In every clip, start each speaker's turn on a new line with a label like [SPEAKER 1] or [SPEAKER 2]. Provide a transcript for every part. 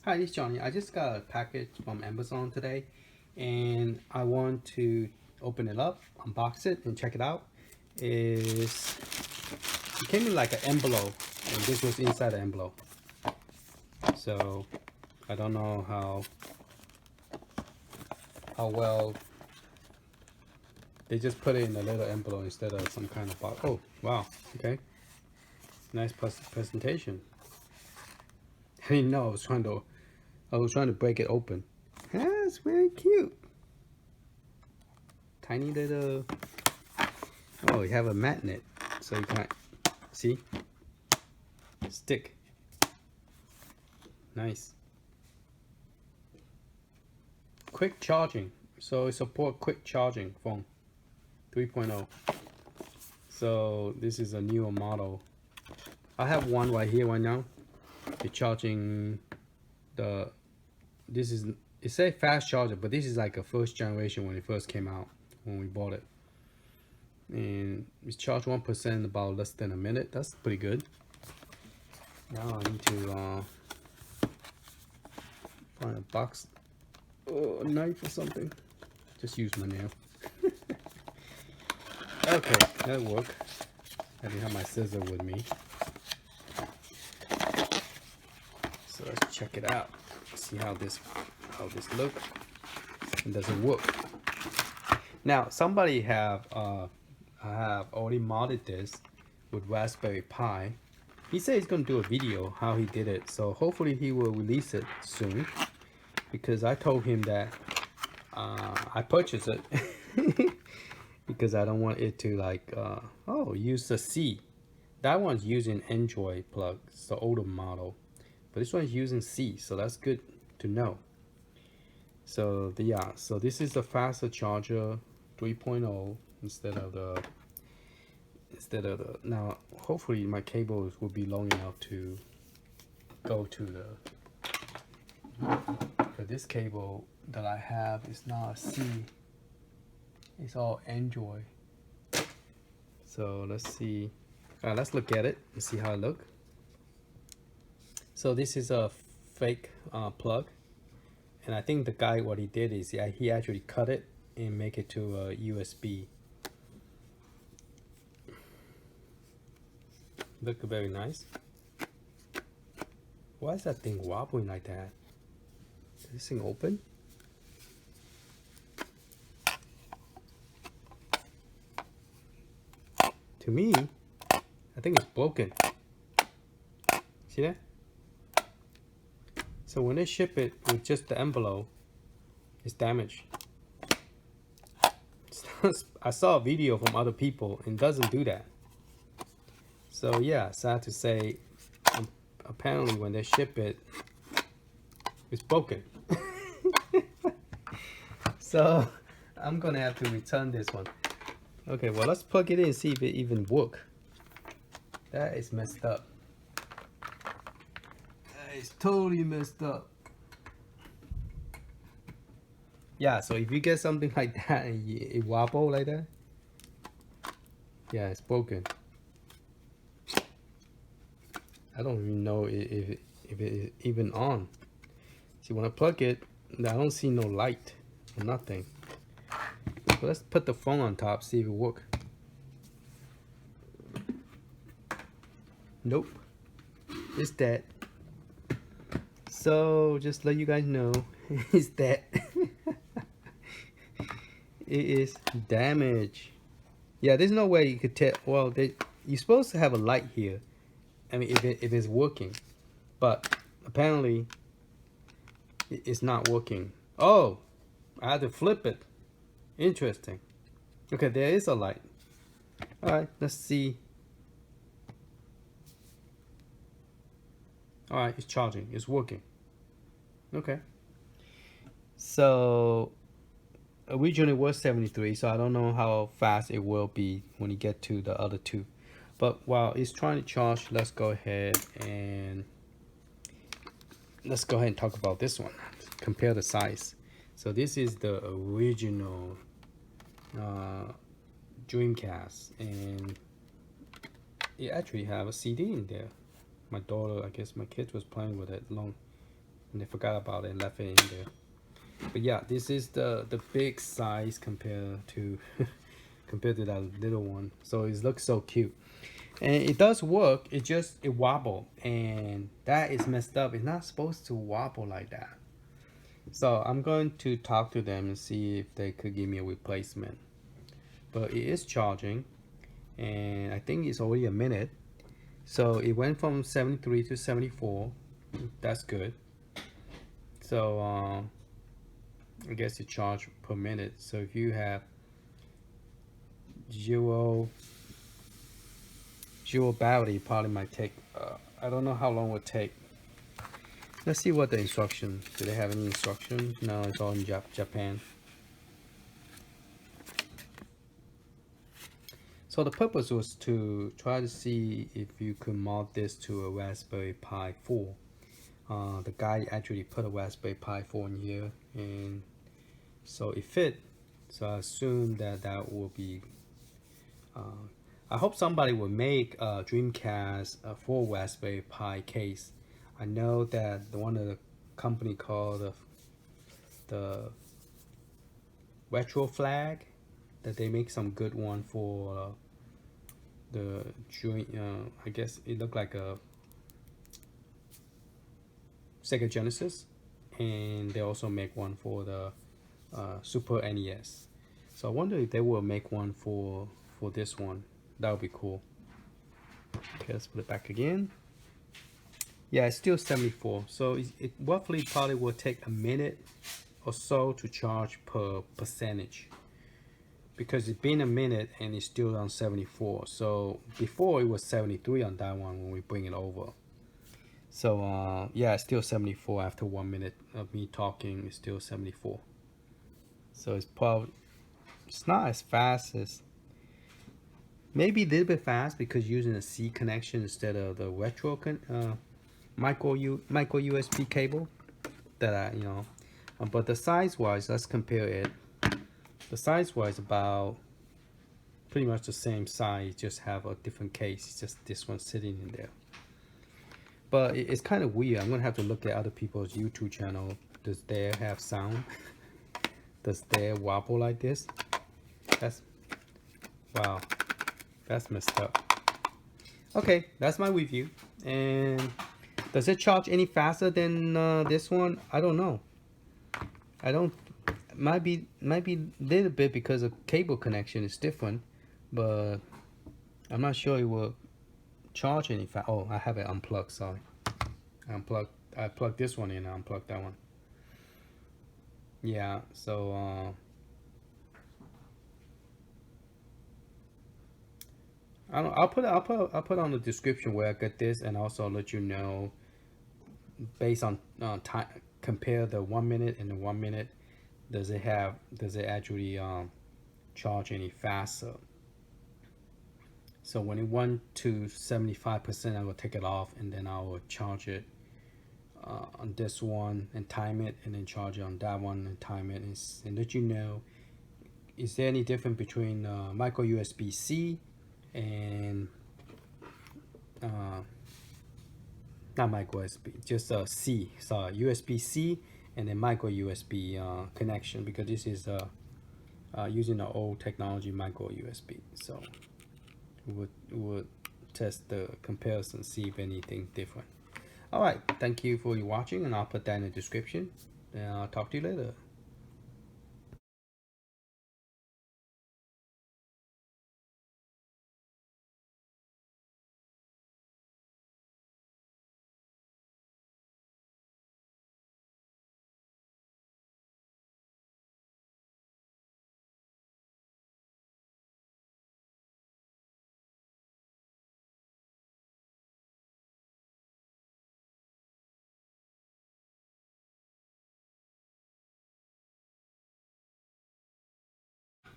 [SPEAKER 1] Hi, this is Johnny. I just got a package from Amazon today and I want to open it up, unbox it, and check it out. It came in like an envelope and this was inside the envelope. So I don't know how well they just put it in a little envelope instead of some kind of box. Oh, wow. Okay. Nice presentation. I didn't know I was trying to break it open. That's very cute. Tiny little. Oh, you have a magnet, so you can't see. Stick. Nice. Quick charging. So it support quick charging phone. 3.0. So this is a newer model. I have one right here right now. It's charging the. This is it say fast charger, but this is like a first generation when it first came out when we bought it. And it's charged 1% in about less than a minute. That's pretty good. Now I need to find a box, a knife or something. Just use my nail. Okay, that'll work. I didn't have my scissor with me. So let's check it out. See how this looks. And does it work? Now somebody have I have already modded this with Raspberry Pi. He said he's gonna do a video how he did it, so hopefully he will release it soon. Because I told him that I purchased it because I don't want it to like use the C. That one's using Android plug, it's the older model, but this one's using C, so that's good to know. So so this is the faster charger 3.0 instead of the now hopefully my cables will be long enough to go to the. But this cable that I have is not a C. It's all Android. So let's see. Let's look at it and see how it looks. So this is a fake plug, and I think the guy what he did is he actually cut it and make it to a USB. Look very nice. Why is that thing wobbling like that? Is this thing open? To me, I think it's broken. See that? So when they ship it with just the envelope, it's damaged. I saw a video from other people and it doesn't do that. So yeah, sad to say, apparently when they ship it, it's broken. So I'm gonna have to return this one. Okay, well let's plug it in and see if it even works. That is messed up. That is totally messed up. Yeah, so if you get something like that and it wobble like that, yeah, it's broken. I don't even know if it is even on. See, when I plug it, I don't see no light or nothing. So let's put the phone on top, see if it works. Nope, it's dead. So just let you guys know, it's dead. It is damaged. Yeah, there's no way you could tell. Well, you're supposed to have a light here. I mean, if it's working, but apparently it's not working. Oh, I had to flip it. Interesting. Okay, there is a light. All right, let's see. All right, it's charging. It's working. Okay. So originally it was 73, so I don't know how fast it will be when you get to the other two. But while it's trying to charge, let's go ahead and talk about this one. Compare the size. So this is the original Dreamcast, and it actually have a CD in there. My daughter, I guess my kids was playing with it long and I forgot about it and left it in there. But yeah, this is the big size compared to compared to that little one. So it looks so cute, and it does work. It wobble, and that is messed up. It's not supposed to wobble like that. So I'm going to talk to them and see if they could give me a replacement. But it is charging, and I think it's already a minute. So it went from 73 to 74. That's good. So I guess you charge per minute. So if you have zero battery, probably might take. I don't know how long it would take. Let's see what the instruction. Do they have any instructions? No, it's all in Japan. So the purpose was to try to see if you could mount this to a Raspberry Pi 4. The guy actually put a Raspberry Pi 4 in here, and so it fit. So I assume that will be. I hope somebody will make a Dreamcast for Raspberry Pi case. I know that one of the company called the Retro Flag, that they make some good one for the joint. I guess it looked like a Sega Genesis, and they also make one for the Super NES. So I wonder if they will make one for this one. That would be cool. Okay, let's put it back again. Yeah, it's still 74. So it roughly probably will take a minute or so to charge per percentage, because it's been a minute and it's still on 74. So before it was 73 on that one when we bring it over. So yeah, it's still 74 after 1 minute of me talking. It's still 74. So it's not as fast as, maybe a little bit fast because using a C connection instead of the retro micro USB cable that but the size wise, let's compare it. The size wise about pretty much the same size, just have a different case. It's just this one sitting in there. But it's kind of weird. I'm gonna have to look at other people's YouTube channel. Does they have sound? Does they wobble like this? Wow, that's messed up. Okay, that's my review. And does it charge any faster than this one? I don't know. Might be a little bit because the cable connection is different, but I'm not sure it will charge any fast. Oh, I have it unplugged. Sorry, I plugged this one in. I unplugged that one. Yeah. So I'll put on the description where I get this, and also let you know based on time. Compare the 1 minute and the 1 minute. Does it actually charge any faster? So when it went to 75%, I will take it off, and then I will charge it on this one and time it, and then charge it on that one and time it, and let you know, is there any difference between micro USB-C and not micro USB, just C, sorry, USB-C and then micro USB connection, because this is using the old technology micro USB. So we would test the comparison, see if anything different. All right, thank you for watching, and I'll put that in the description, and I'll talk to you later.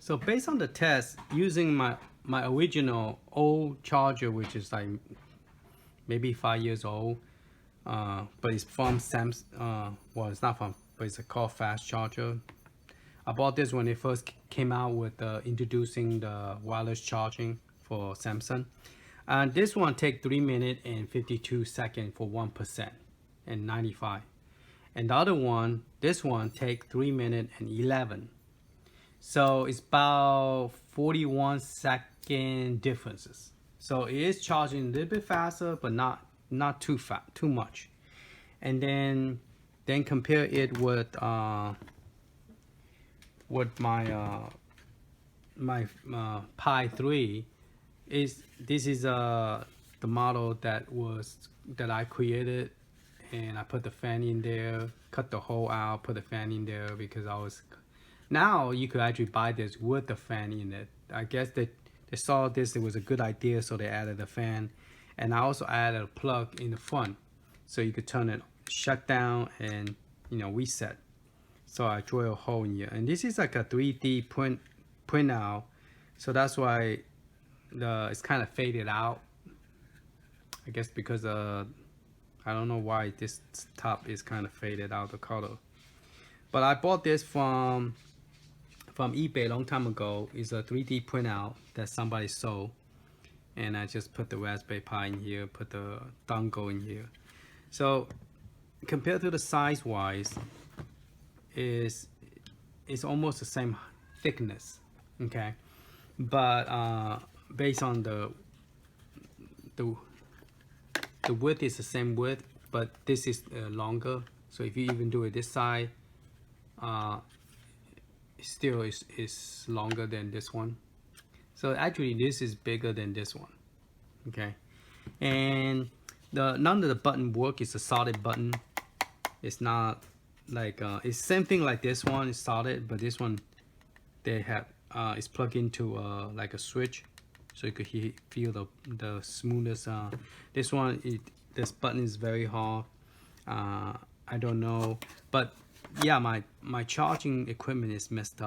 [SPEAKER 1] So based on the test, using my original old charger, which is like maybe 5 years old, but it's from Samsung. Well, it's not from, but it's called fast charger. I bought this when it first came out with introducing the wireless charging for Samsung. And this one take 3 minutes and 52 seconds for 1% and 95. and the other one, this one, take 3 minutes and 11. So it's about 41-second differences. So it is charging a little bit faster, but not too fast, too much. And then compare it with my Pi 3. This is the model that I created, and I put the fan in there, cut the hole out, put the fan in there because now you could actually buy this with the fan in it. I guess they saw this, it was a good idea, so they added a fan. And I also added a plug in the front, so you could turn it shut down and reset. So I drill a hole in here, and this is like a 3D print out, so that's why it's kind of faded out. I guess because I don't know why this top is kind of faded out the color. But I bought this from eBay a long time ago. It's a 3D printout that somebody sold, and I just put the Raspberry Pi in here, put the dongle in here. So compared to the size wise, is almost the same thickness, okay? But based on the width is the same width, but this is longer. So if you even do it this side, still is longer than this one. So actually this is bigger than this one, okay? And none of the button work. It's a solid button. It's not like it's same thing like this one is solid, but this one they have it's plugged into like a switch, so you could feel the smoothness. This one, this button is very hard. I don't know, but yeah, my charging equipment is messed up.